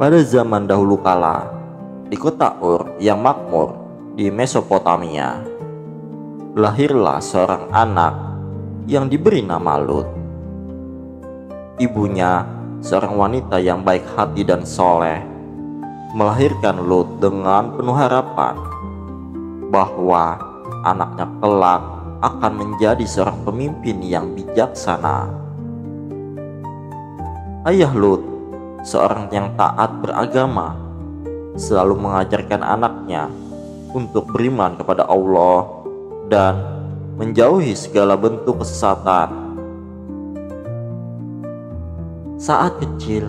Pada zaman dahulu kala, di kota Ur yang makmur di Mesopotamia, lahirlah seorang anak yang diberi nama Lut. Ibunya, seorang wanita yang baik hati dan soleh, melahirkan Lut dengan penuh harapan bahwa anaknya kelak akan menjadi seorang pemimpin yang bijaksana. Ayah Lut, seorang yang taat beragama, selalu mengajarkan anaknya untuk beriman kepada Allah dan menjauhi segala bentuk kesesatan. Saat kecil,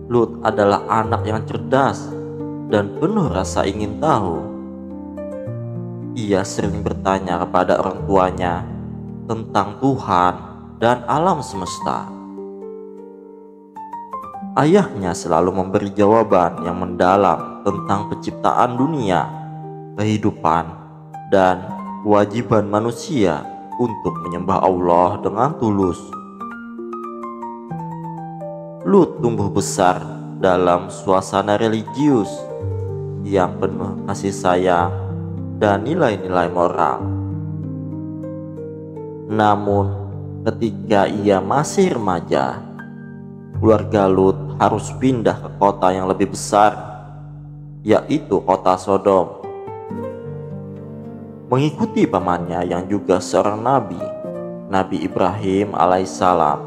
Lut adalah anak yang cerdas dan penuh rasa ingin tahu. Ia sering bertanya kepada orang tuanya tentang Tuhan dan alam semesta. Ayahnya selalu memberi jawaban yang mendalam tentang penciptaan dunia, kehidupan, dan kewajiban manusia untuk menyembah Allah dengan tulus. Lut tumbuh besar dalam suasana religius yang penuh kasih sayang dan nilai-nilai moral. Namun, ketika ia masih remaja, keluarga Lut harus pindah ke kota yang lebih besar, yaitu kota Sodom. Mengikuti pamannya yang juga seorang nabi, Nabi Ibrahim alaihissalam.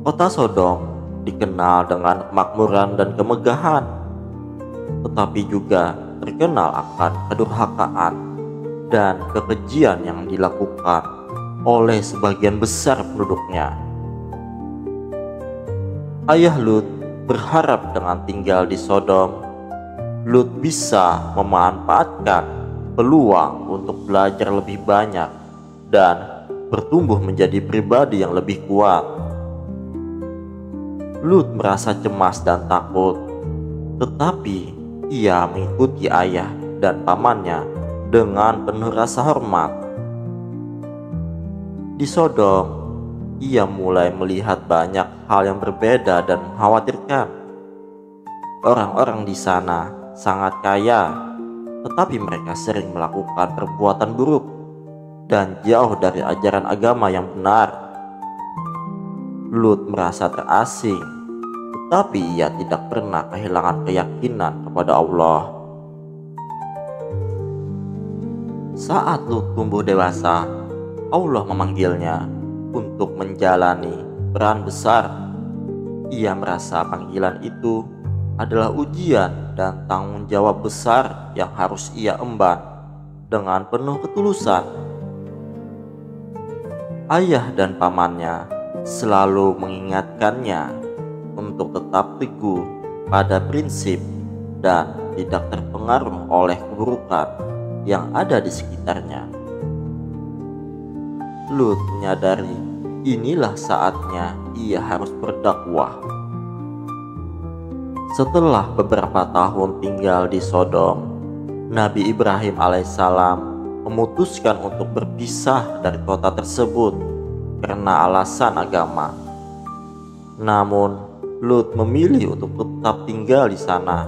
Kota Sodom dikenal dengan kemakmuran dan kemegahan, tetapi juga terkenal akan kedurhakaan dan kekejian yang dilakukan oleh sebagian besar penduduknya. Ayah Lut berharap dengan tinggal di Sodom, Lut bisa memanfaatkan peluang untuk belajar lebih banyak dan bertumbuh menjadi pribadi yang lebih kuat. Lut merasa cemas dan takut, tetapi ia mengikuti ayah dan pamannya dengan penuh rasa hormat. Di Sodom, ia mulai melihat banyak hal yang berbeda dan mengkhawatirkan. Orang-orang di sana sangat kaya, tetapi mereka sering melakukan perbuatan buruk dan jauh dari ajaran agama yang benar. Lut merasa terasing, tetapi ia tidak pernah kehilangan keyakinan kepada Allah. Saat Lut tumbuh dewasa, Allah memanggilnya untuk menjalani peran besar. Ia merasa panggilan itu adalah ujian dan tanggung jawab besar yang harus ia emban dengan penuh ketulusan. Ayah dan pamannya selalu mengingatkannya untuk tetap teguh pada prinsip dan tidak terpengaruh oleh keburukan yang ada di sekitarnya. Lut menyadari inilah saatnya ia harus berdakwah. Setelah beberapa tahun tinggal di Sodom, Nabi Ibrahim alaihissalam memutuskan untuk berpisah dari kota tersebut karena alasan agama. Namun, Lut memilih untuk tetap tinggal di sana,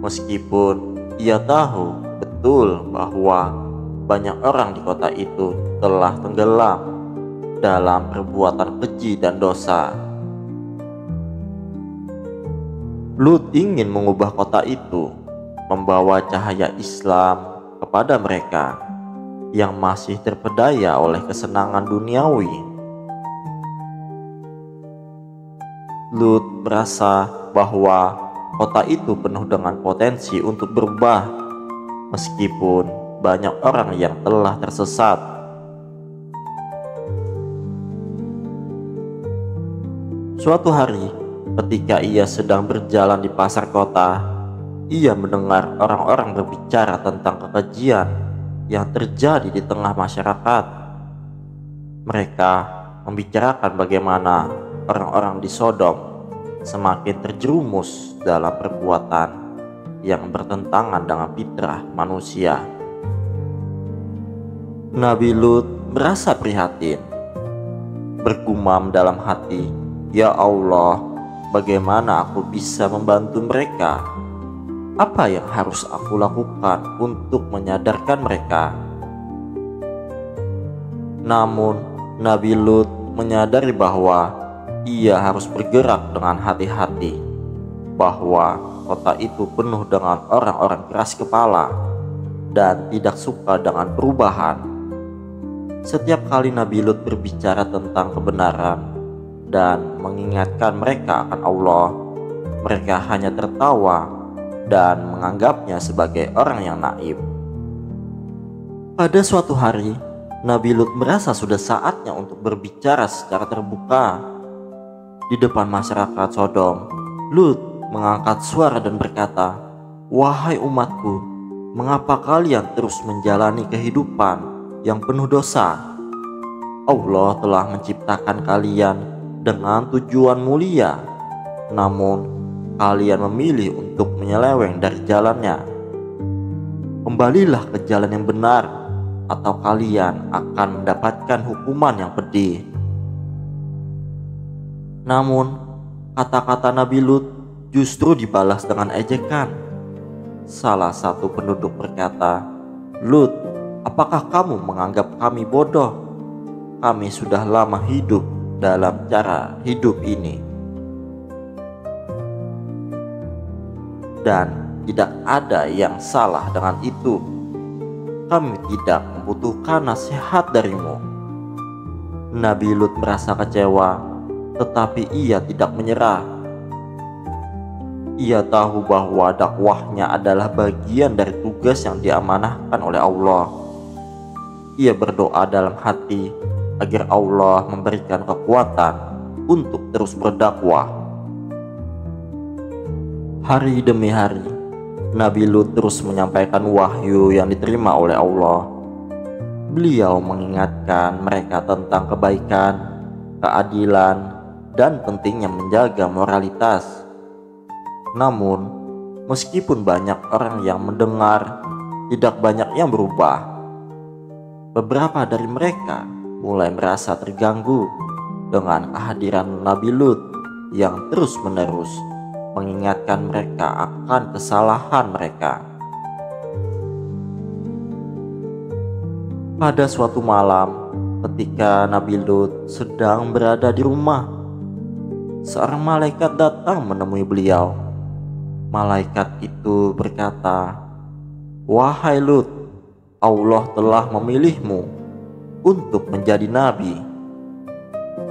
meskipun ia tahu betul bahwa banyak orang di kota itu telah tenggelam dalam perbuatan keji dan dosa. Lut ingin mengubah kota itu, membawa cahaya Islam kepada mereka yang masih terpedaya oleh kesenangan duniawi. Lut merasa bahwa kota itu penuh dengan potensi untuk berubah, meskipun banyak orang yang telah tersesat. Suatu hari, ketika ia sedang berjalan di pasar kota, ia mendengar orang-orang berbicara tentang kekejian yang terjadi di tengah masyarakat. Mereka membicarakan bagaimana orang-orang di Sodom semakin terjerumus dalam perbuatan yang bertentangan dengan fitrah manusia. Nabi Lut merasa prihatin. Bergumam dalam hati, "Ya Allah, bagaimana aku bisa membantu mereka? Apa yang harus aku lakukan untuk menyadarkan mereka?" Namun Nabi Lut menyadari bahwa ia harus bergerak dengan hati-hati, bahwa kota itu penuh dengan orang-orang keras kepala dan tidak suka dengan perubahan. Setiap kali Nabi Lut berbicara tentang kebenaran dan mengingatkan mereka akan Allah, mereka hanya tertawa dan menganggapnya sebagai orang yang naif. Pada suatu hari, Nabi Lut merasa sudah saatnya untuk berbicara secara terbuka. Di depan masyarakat Sodom, Lut mengangkat suara dan berkata, "Wahai umatku, mengapa kalian terus menjalani kehidupan yang penuh dosa? Allah telah menciptakan kalian dengan tujuan mulia, namun kalian memilih untuk menyeleweng dari jalannya. Kembalilah ke jalan yang benar, atau kalian akan mendapatkan hukuman yang pedih." Namun kata-kata Nabi Lut justru dibalas dengan ejekan. Salah satu penduduk berkata, "Lut, apakah kamu menganggap kami bodoh? Kami sudah lama hidup dalam cara hidup ini, dan tidak ada yang salah dengan itu. Kami tidak membutuhkan nasihat darimu." Nabi Lut merasa kecewa, tetapi ia tidak menyerah. Ia tahu bahwa dakwahnya adalah bagian dari tugas yang diamanahkan oleh Allah. Ia berdoa dalam hati agar Allah memberikan kekuatan untuk terus berdakwah. Hari demi hari, Nabi Lut terus menyampaikan wahyu yang diterima oleh Allah. Beliau mengingatkan mereka tentang kebaikan, keadilan, dan pentingnya menjaga moralitas. Namun, meskipun banyak orang yang mendengar, tidak banyak yang berubah. Beberapa dari mereka mulai merasa terganggu dengan kehadiran Nabi Lut yang terus-menerus mengingatkan mereka akan kesalahan mereka. Pada suatu malam, ketika Nabi Lut sedang berada di rumah, seorang malaikat datang menemui beliau. Malaikat itu berkata, "Wahai Lut, Allah telah memilihmu untuk menjadi nabi.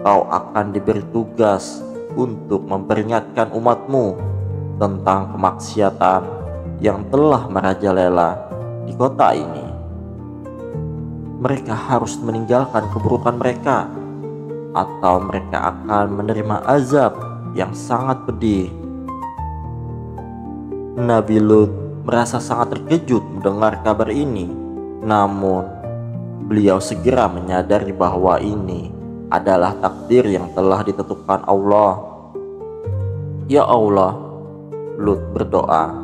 Kau akan diberi tugas untuk memperingatkan umatmu tentang kemaksiatan yang telah merajalela di kota ini. Mereka harus meninggalkan keburukan mereka, atau mereka akan menerima azab yang sangat pedih." Nabi Lut merasa sangat terkejut mendengar kabar ini, namun beliau segera menyadari bahwa ini adalah takdir yang telah ditentukan Allah. "Ya Allah," Lut berdoa,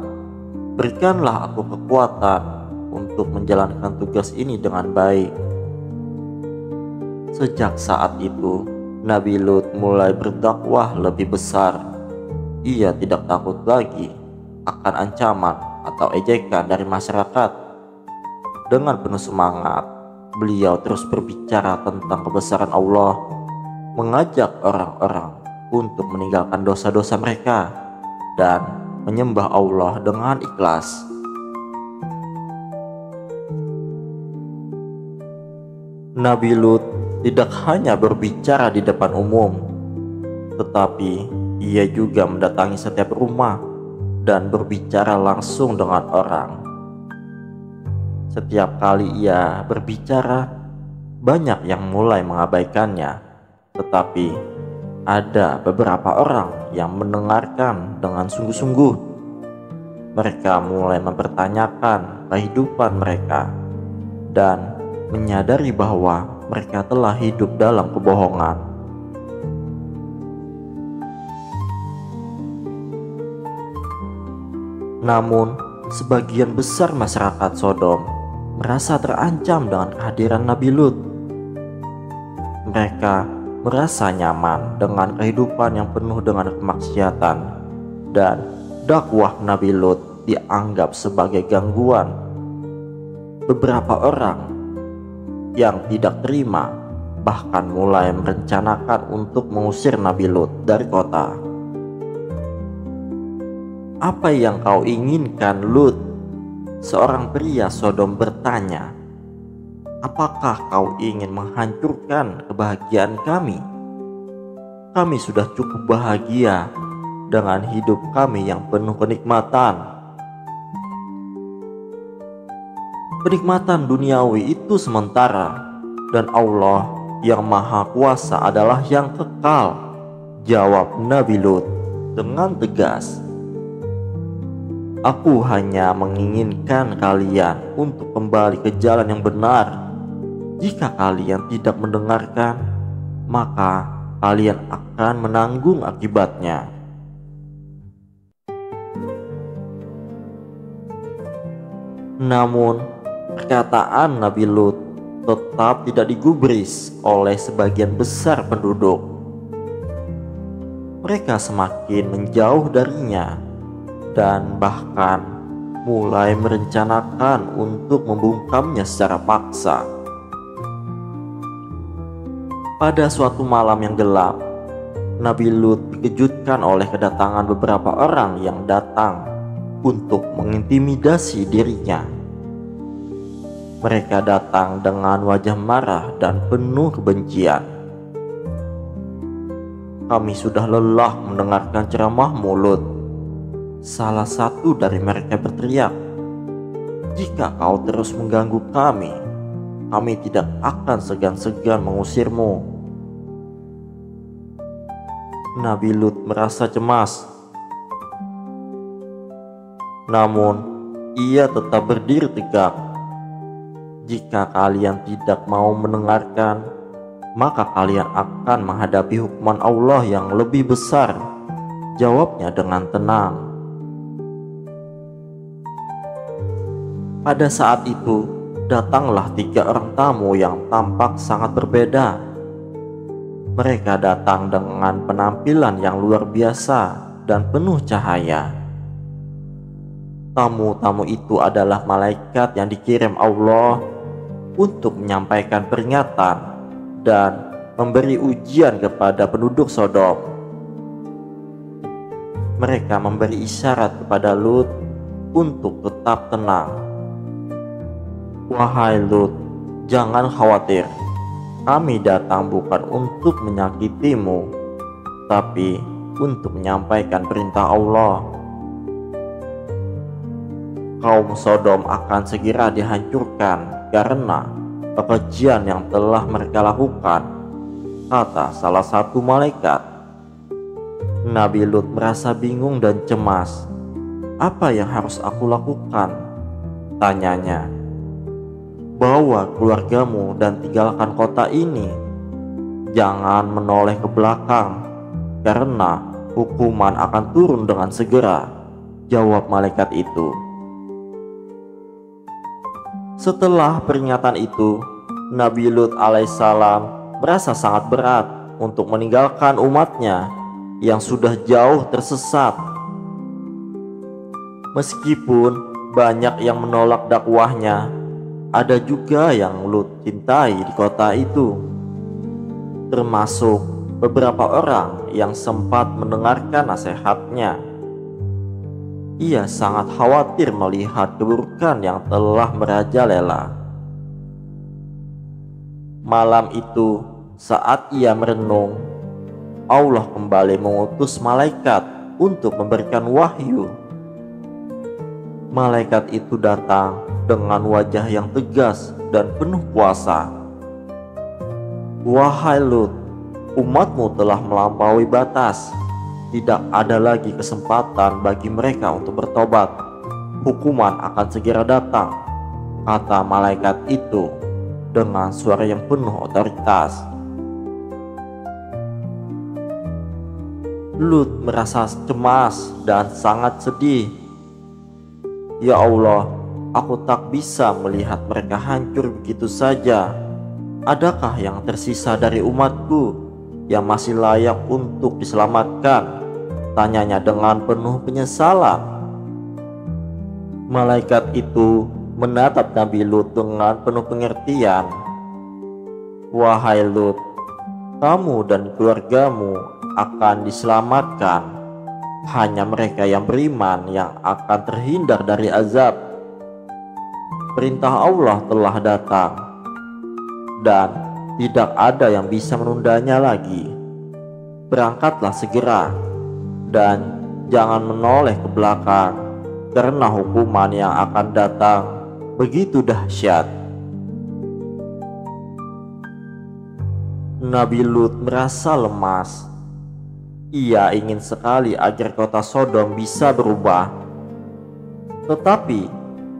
"berikanlah aku kekuatan untuk menjalankan tugas ini dengan baik." Sejak saat itu, Nabi Lut mulai berdakwah lebih besar. Ia tidak takut lagi akan ancaman atau ejekan dari masyarakat. Dengan penuh semangat, beliau terus berbicara tentang kebesaran Allah, mengajak orang-orang untuk meninggalkan dosa-dosa mereka dan menyembah Allah dengan ikhlas. Nabi Lut tidak hanya berbicara di depan umum, tetapi ia juga mendatangi setiap rumah dan berbicara langsung dengan orang. Setiap kali ia berbicara, banyak yang mulai mengabaikannya, tetapi ada beberapa orang yang mendengarkan dengan sungguh-sungguh. Mereka mulai mempertanyakan kehidupan mereka dan menyadari bahwa mereka telah hidup dalam kebohongan. Namun, sebagian besar masyarakat Sodom merasa terancam dengan kehadiran Nabi Lut. Mereka merasa nyaman dengan kehidupan yang penuh dengan kemaksiatan, dan dakwah Nabi Lut dianggap sebagai gangguan. Beberapa orang yang tidak terima bahkan mulai merencanakan untuk mengusir Nabi Lut dari kota. "Apa yang kau inginkan, Lut?" Seorang pria Sodom bertanya. "Apakah kau ingin menghancurkan kebahagiaan kami? Kami sudah cukup bahagia dengan hidup kami yang penuh kenikmatan. Kenikmatan duniawi itu sementara, dan Allah yang Maha Kuasa adalah yang kekal," jawab Nabi Lut dengan tegas. "Aku hanya menginginkan kalian untuk kembali ke jalan yang benar. Jika kalian tidak mendengarkan, maka kalian akan menanggung akibatnya." Namun, perkataan Nabi Lut tetap tidak digubris oleh sebagian besar penduduk. Mereka semakin menjauh darinya dan bahkan mulai merencanakan untuk membungkamnya secara paksa. Pada suatu malam yang gelap, Nabi Lut dikejutkan oleh kedatangan beberapa orang yang datang untuk mengintimidasi dirinya. Mereka datang dengan wajah marah dan penuh kebencian. "Kami sudah lelah mendengarkan ceramahmu, Lut," salah satu dari mereka berteriak. "Jika kau terus mengganggu kami tidak akan segan-segan mengusirmu." Nabi Lut merasa cemas. Namun, ia tetap berdiri tegak. "Jika kalian tidak mau mendengarkan, maka kalian akan menghadapi hukuman Allah yang lebih besar," jawabnya dengan tenang. Pada saat itu, datanglah 3 orang tamu yang tampak sangat berbeda. Mereka datang dengan penampilan yang luar biasa dan penuh cahaya. Tamu-tamu itu adalah malaikat yang dikirim Allah untuk menyampaikan peringatan dan memberi ujian kepada penduduk Sodom. Mereka memberi isyarat kepada Lut untuk tetap tenang. "Wahai Lut, jangan khawatir. Kami datang bukan untuk menyakitimu, tapi untuk menyampaikan perintah Allah. Kaum Sodom akan segera dihancurkan karena kekejian yang telah mereka lakukan," kata salah satu malaikat. Nabi Lut merasa bingung dan cemas. "Apa yang harus aku lakukan?" tanyanya. "Bawa keluargamu dan tinggalkan kota ini. Jangan menoleh ke belakang, karena hukuman akan turun dengan segera," jawab malaikat itu. Setelah peringatan itu, Nabi Lut alaihissalam merasa sangat berat untuk meninggalkan umatnya yang sudah jauh tersesat. Meskipun banyak yang menolak dakwahnya, ada juga yang Lut cintai di kota itu, termasuk beberapa orang yang sempat mendengarkan nasihatnya. Ia sangat khawatir melihat keburukan yang telah merajalela. Malam itu, saat ia merenung, Allah kembali mengutus malaikat untuk memberikan wahyu. Malaikat itu datang dengan wajah yang tegas dan penuh kuasa. "Wahai Lut, umatmu telah melampaui batas. Tidak ada lagi kesempatan bagi mereka untuk bertobat. Hukuman akan segera datang," kata malaikat itu dengan suara yang penuh otoritas. Lut merasa cemas dan sangat sedih. "Ya Allah, aku tak bisa melihat mereka hancur begitu saja. Adakah yang tersisa dari umatku?" yang masih layak untuk diselamatkan?" tanyanya dengan penuh penyesalan. Malaikat itu menatap Nabi Lut dengan penuh pengertian. "Wahai Lut, kamu dan keluargamu akan diselamatkan. Hanya mereka yang beriman yang akan terhindar dari azab. Perintah Allah telah datang, dan tidak ada yang bisa menundanya lagi. Berangkatlah segera, dan jangan menoleh ke belakang, karena hukuman yang akan datang begitu dahsyat." Nabi Lut merasa lemas. Ia ingin sekali agar kota Sodom bisa berubah, tetapi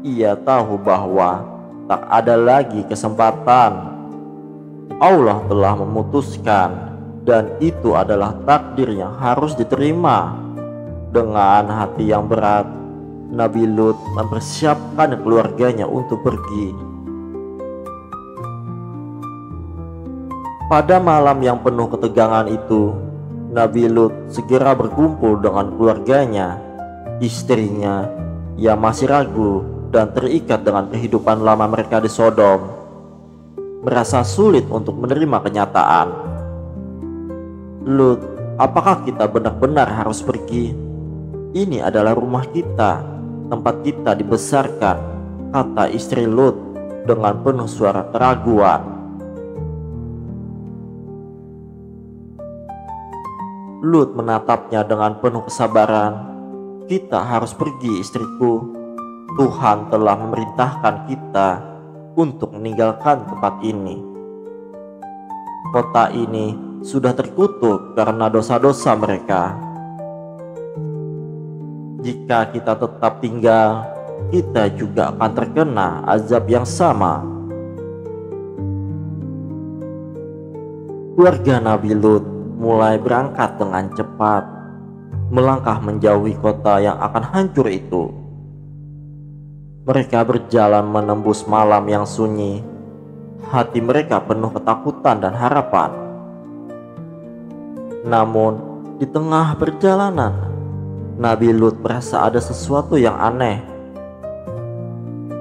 ia tahu bahwa tak ada lagi kesempatan. Allah telah memutuskan, dan itu adalah takdir yang harus diterima. Dengan hati yang berat, Nabi Lut mempersiapkan keluarganya untuk pergi. Pada malam yang penuh ketegangan itu, Nabi Lut segera berkumpul dengan keluarganya, istrinya yang masih ragu dan terikat dengan kehidupan lama mereka di Sodom. Merasa sulit untuk menerima kenyataan. "Lut, apakah kita benar-benar harus pergi? Ini adalah rumah kita, tempat kita dibesarkan," kata istri Lut dengan penuh suara keraguan. Lut menatapnya dengan penuh kesabaran. "Kita harus pergi, istriku. Tuhan telah memerintahkan kita untuk meninggalkan tempat ini. Kota ini sudah terkutuk karena dosa-dosa mereka. Jika kita tetap tinggal, kita juga akan terkena azab yang sama." Keluarga Nabi Lut mulai berangkat dengan cepat, melangkah menjauhi kota yang akan hancur itu. Mereka berjalan menembus malam yang sunyi. Hati mereka penuh ketakutan dan harapan. Namun, di tengah perjalanan, Nabi Lut merasa ada sesuatu yang aneh.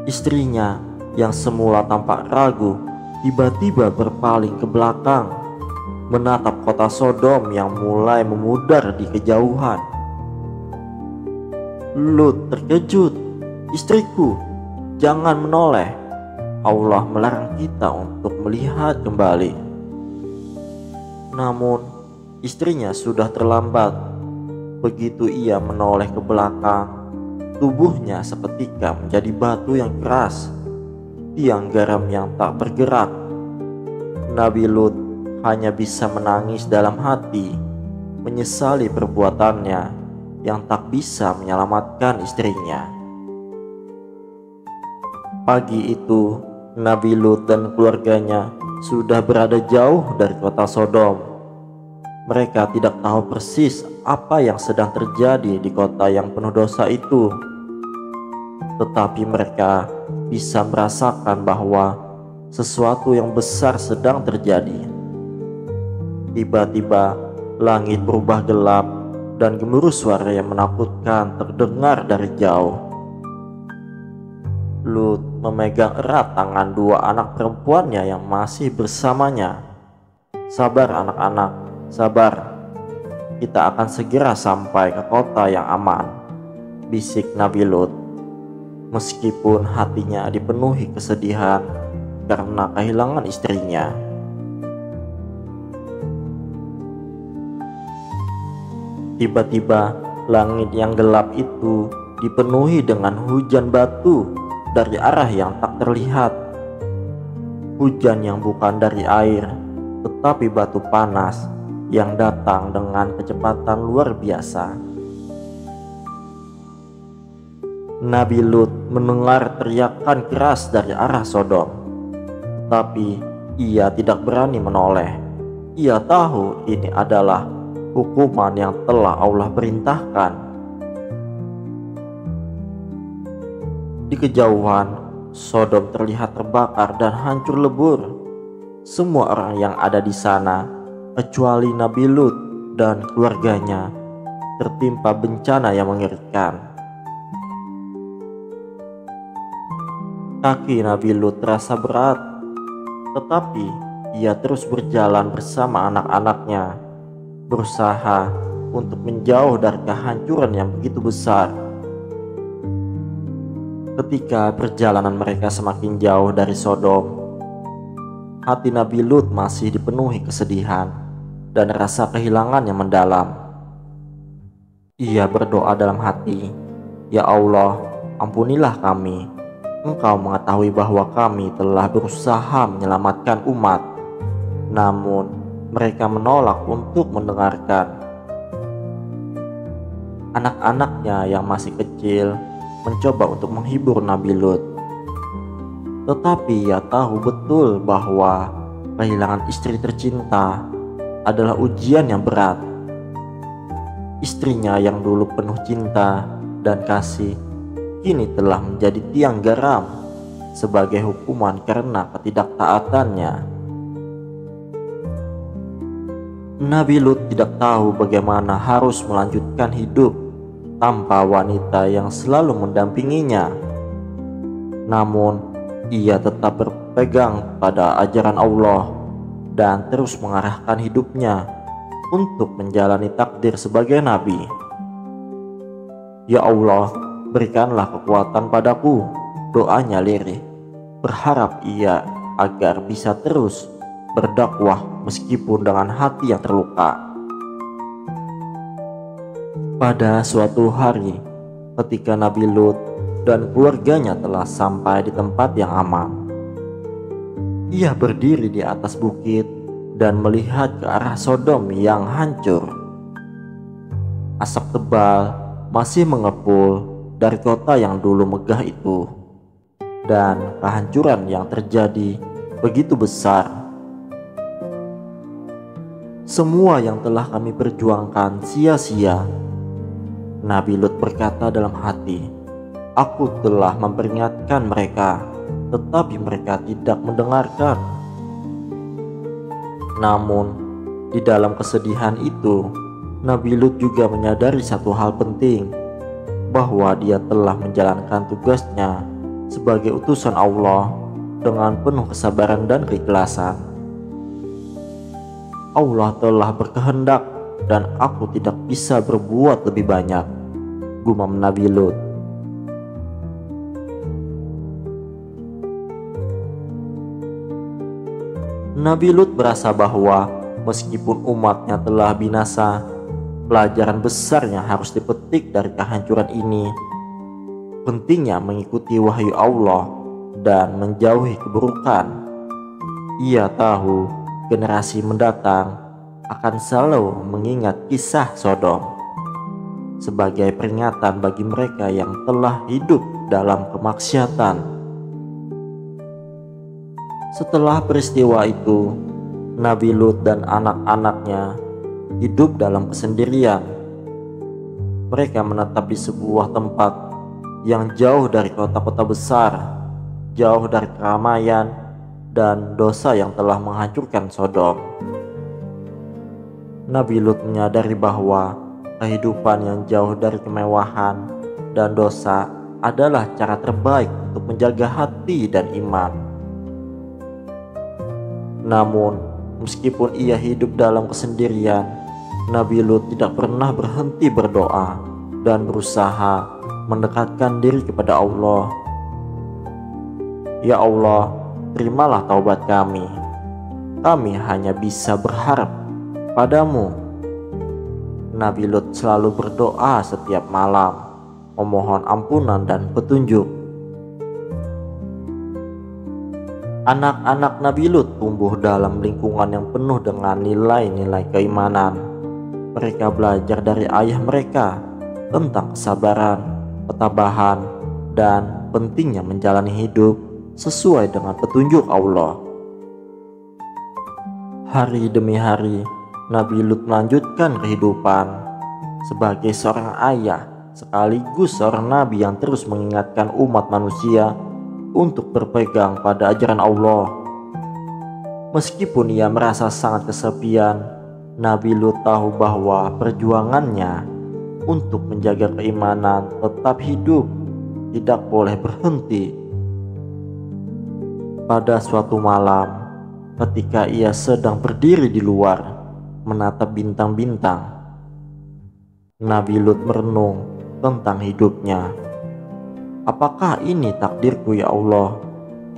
Istrinya yang semula tampak ragu, tiba-tiba berpaling ke belakang, menatap kota Sodom yang mulai memudar di kejauhan. Lut terkejut. "Istriku, jangan menoleh. Allah melarang kita untuk melihat kembali." Namun, istrinya sudah terlambat. Begitu ia menoleh ke belakang, tubuhnya seketika menjadi batu yang keras, tiang garam yang tak bergerak. Nabi Lut hanya bisa menangis dalam hati, menyesali perbuatannya yang tak bisa menyelamatkan istrinya. Pagi itu, Nabi Lut dan keluarganya sudah berada jauh dari kota Sodom. Mereka tidak tahu persis apa yang sedang terjadi di kota yang penuh dosa itu, tetapi mereka bisa merasakan bahwa sesuatu yang besar sedang terjadi. Tiba-tiba langit berubah gelap dan gemuruh suara yang menakutkan terdengar dari jauh. Lut memegang erat tangan dua anak perempuannya yang masih bersamanya. "Sabar anak-anak, sabar. Kita akan segera sampai ke kota yang aman," bisik Nabi Lut. Meskipun hatinya dipenuhi kesedihan karena kehilangan istrinya. Tiba-tiba langit yang gelap itu dipenuhi dengan hujan batu dari arah yang tak terlihat. Hujan yang bukan dari air, tetapi batu panas yang datang dengan kecepatan luar biasa. Nabi Lut mendengar teriakan keras dari arah Sodom, tetapi ia tidak berani menoleh. Ia tahu ini adalah hukuman yang telah Allah perintahkan. Di kejauhan, Sodom terlihat terbakar dan hancur lebur. Semua orang yang ada di sana kecuali Nabi Lut dan keluarganya tertimpa bencana yang mengerikan. Kaki Nabi Lut terasa berat, tetapi ia terus berjalan bersama anak-anaknya, berusaha untuk menjauh dari kehancuran yang begitu besar. Ketika perjalanan mereka semakin jauh dari Sodom, hati Nabi Lut masih dipenuhi kesedihan dan rasa kehilangan yang mendalam. Ia berdoa dalam hati, "Ya Allah, ampunilah kami. Engkau mengetahui bahwa kami telah berusaha menyelamatkan umat, namun mereka menolak untuk mendengarkan." Anak-anaknya yang masih kecil mencoba untuk menghibur Nabi Lut, tetapi ia tahu betul bahwa kehilangan istri tercinta adalah ujian yang berat. Istrinya yang dulu penuh cinta dan kasih kini telah menjadi tiang garam sebagai hukuman karena ketidaktaatannya. Nabi Lut tidak tahu bagaimana harus melanjutkan hidup tanpa wanita yang selalu mendampinginya. Namun, ia tetap berpegang pada ajaran Allah dan terus mengarahkan hidupnya untuk menjalani takdir sebagai nabi. "Ya Allah, berikanlah kekuatan padaku," doanya lirih, berharap ia agar bisa terus berdakwah meskipun dengan hati yang terluka. Pada suatu hari, ketika Nabi Lut dan keluarganya telah sampai di tempat yang aman, ia berdiri di atas bukit dan melihat ke arah Sodom yang hancur. Asap tebal masih mengepul dari kota yang dulu megah itu, dan kehancuran yang terjadi begitu besar. "Semua yang telah kami perjuangkan sia-sia," Nabi Lut berkata dalam hati. "Aku telah memperingatkan mereka, tetapi mereka tidak mendengarkan." Namun, di dalam kesedihan itu, Nabi Lut juga menyadari satu hal penting, bahwa dia telah menjalankan tugasnya sebagai utusan Allah dengan penuh kesabaran dan keikhlasan. "Allah telah berkehendak dan aku tidak bisa berbuat lebih banyak," gumam Nabi Lut. Nabi Lut merasa bahwa meskipun umatnya telah binasa, pelajaran besar yang harus dipetik dari kehancuran ini. Pentingnya mengikuti wahyu Allah dan menjauhi keburukan. Ia tahu generasi mendatang akan selalu mengingat kisah Sodom sebagai peringatan bagi mereka yang telah hidup dalam kemaksiatan. Setelah peristiwa itu, Nabi Lut dan anak-anaknya hidup dalam kesendirian. Mereka menetap di sebuah tempat yang jauh dari kota-kota besar, jauh dari keramaian dan dosa yang telah menghancurkan Sodom. Nabi Lut menyadari bahwa kehidupan yang jauh dari kemewahan dan dosa adalah cara terbaik untuk menjaga hati dan iman. Namun, meskipun ia hidup dalam kesendirian, Nabi Lut tidak pernah berhenti berdoa dan berusaha mendekatkan diri kepada Allah. "Ya Allah, terimalah taubat kami. Kami hanya bisa berharap padamu." Nabi Lut selalu berdoa setiap malam, memohon ampunan dan petunjuk. Anak-anak Nabi Lut tumbuh dalam lingkungan yang penuh dengan nilai-nilai keimanan. Mereka belajar dari ayah mereka tentang kesabaran, ketabahan, dan pentingnya menjalani hidup sesuai dengan petunjuk Allah. Hari demi hari, Nabi Lut melanjutkan kehidupan sebagai seorang ayah sekaligus seorang nabi yang terus mengingatkan umat manusia untuk berpegang pada ajaran Allah. Meskipun ia merasa sangat kesepian Nabi Lut tahu bahwa perjuangannya untuk menjaga keimanan tetap hidup tidak boleh berhenti. Pada suatu malam, ketika ia sedang berdiri di luar menatap bintang-bintang, Nabi Lut merenung tentang hidupnya. "Apakah ini takdirku ya Allah?"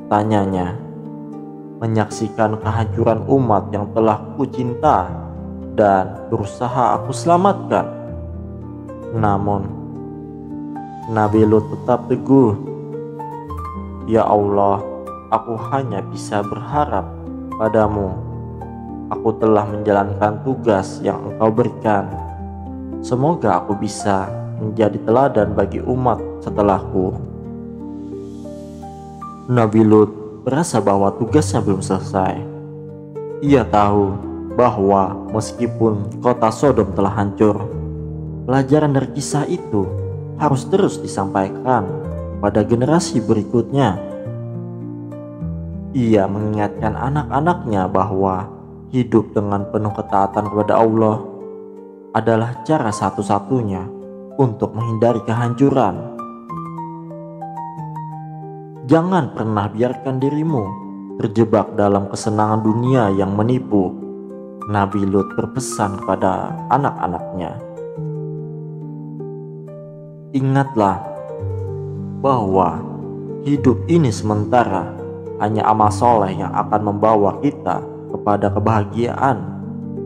tanyanya. "Menyaksikan kehancuran umat yang telah kucinta dan berusaha aku selamatkan." Namun Nabi Lut tetap teguh. "Ya Allah, aku hanya bisa berharap padamu. Aku telah menjalankan tugas yang Engkau berikan. Semoga aku bisa menjadi teladan bagi umat setelahku." Nabi Lut merasa bahwa tugasnya belum selesai. Ia tahu bahwa meskipun kota Sodom telah hancur, pelajaran dari kisah itu harus terus disampaikan pada generasi berikutnya. Ia mengingatkan anak-anaknya bahwa hidup dengan penuh ketaatan kepada Allah adalah cara satu-satunya untuk menghindari kehancuran. Jangan pernah biarkan dirimu terjebak dalam kesenangan dunia yang menipu, Nabi Lut berpesan kepada anak-anaknya. Ingatlah bahwa hidup ini sementara, hanya amal soleh yang akan membawa kita kepada kebahagiaan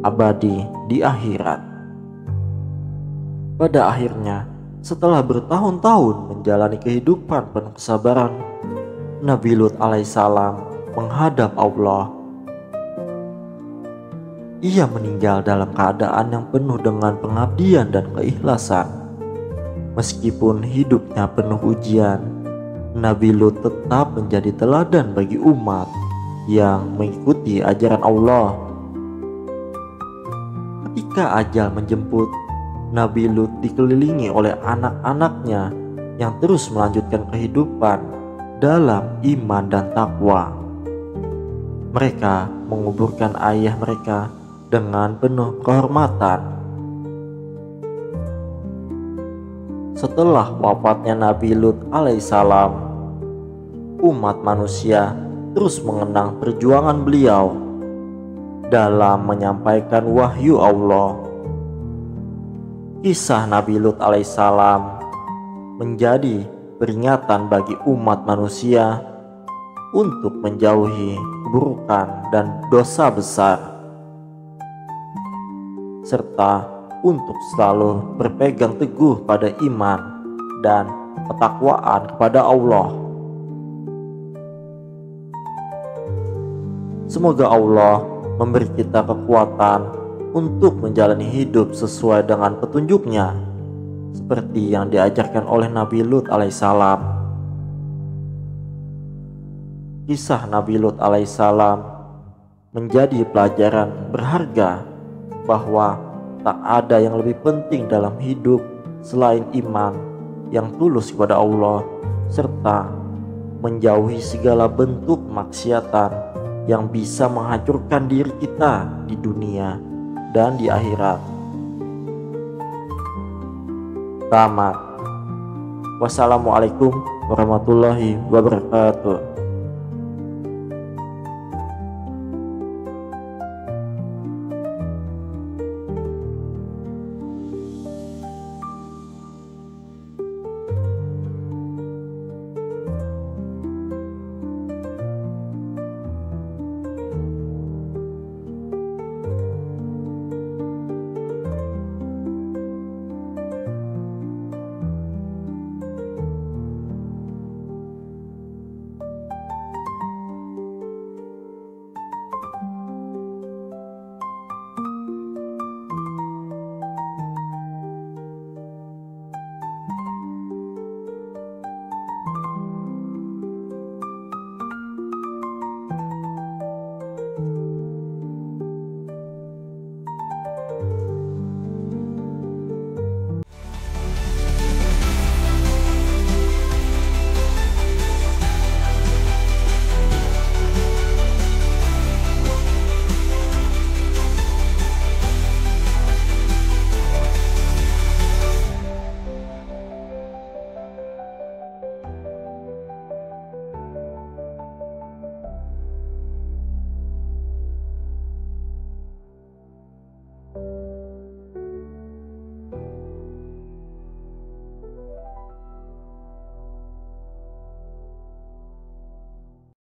abadi di akhirat. Pada akhirnya, setelah bertahun-tahun menjalani kehidupan penuh kesabaran, Nabi Lut alaihissalam menghadap Allah. Ia meninggal dalam keadaan yang penuh dengan pengabdian dan keikhlasan. Meskipun hidupnya penuh ujian, Nabi Lut tetap menjadi teladan bagi umat yang mengikuti ajaran Allah. Ketika ajal menjemput, Nabi Lut dikelilingi oleh anak-anaknya yang terus melanjutkan kehidupan dalam iman dan takwa. Mereka menguburkan ayah mereka dengan penuh kehormatan. Setelah wafatnya Nabi Lut alaihissalam, umat manusia terus mengenang perjuangan beliau dalam menyampaikan wahyu Allah. Kisah Nabi Lut alaihissalam menjadi peringatan bagi umat manusia untuk menjauhi keburukan dan dosa besar, serta untuk selalu berpegang teguh pada iman dan ketakwaan kepada Allah. Semoga Allah memberi kita kekuatan untuk menjalani hidup sesuai dengan petunjuknya, seperti yang diajarkan oleh Nabi Lut alaihissalam. Kisah Nabi Lut alaihissalam menjadi pelajaran berharga bahwa tak ada yang lebih penting dalam hidup selain iman yang tulus kepada Allah, serta menjauhi segala bentuk maksiatan yang bisa menghancurkan diri kita di dunia dan di akhirat. Tamat. Wassalamualaikum warahmatullahi wabarakatuh.